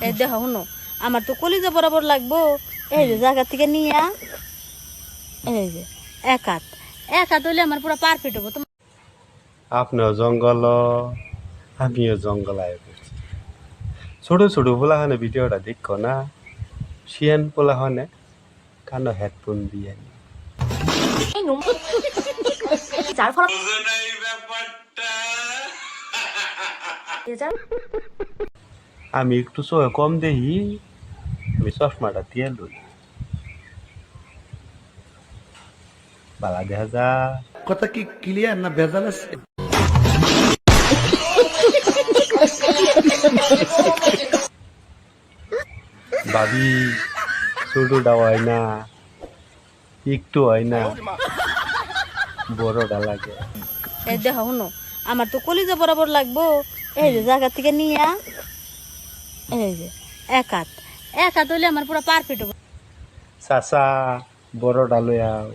এই দেখো শুনো, আমার তো কলিজা বরাবর লাগবো। এই যে জায়গা থেকে নিয়া, এই যে এক হাত হইলে আমার পুরো পারফেক্ট হবো। আপনিও জঙ্গল, আমিও জঙ্গল আয় পড়ছি। ছোট ছোট পোলাহানে ভিডিওটা দেখো না, শিয়ান পোলাহানে কানো হেডফোন দিয়ে যার ফলে আমি একটু চোখে কম দেখি, আমি চশমাটা দিয়ে লই, বালা দেখা যা। কথা কি ক্লিয়ার না ভেজাল আছে? ভাবি ছোটটা হয় না, একটু হয় না, বড়টা লাগে। এই দেখো শুনো, আমার তো কলিজা বরাবর লাগবো। এই যে জায়গা থেকে নিয়া, এই যে এক হাত হইলে আমার পুরো পারফেক্ট হবো। চাচা বড়টা লই আও।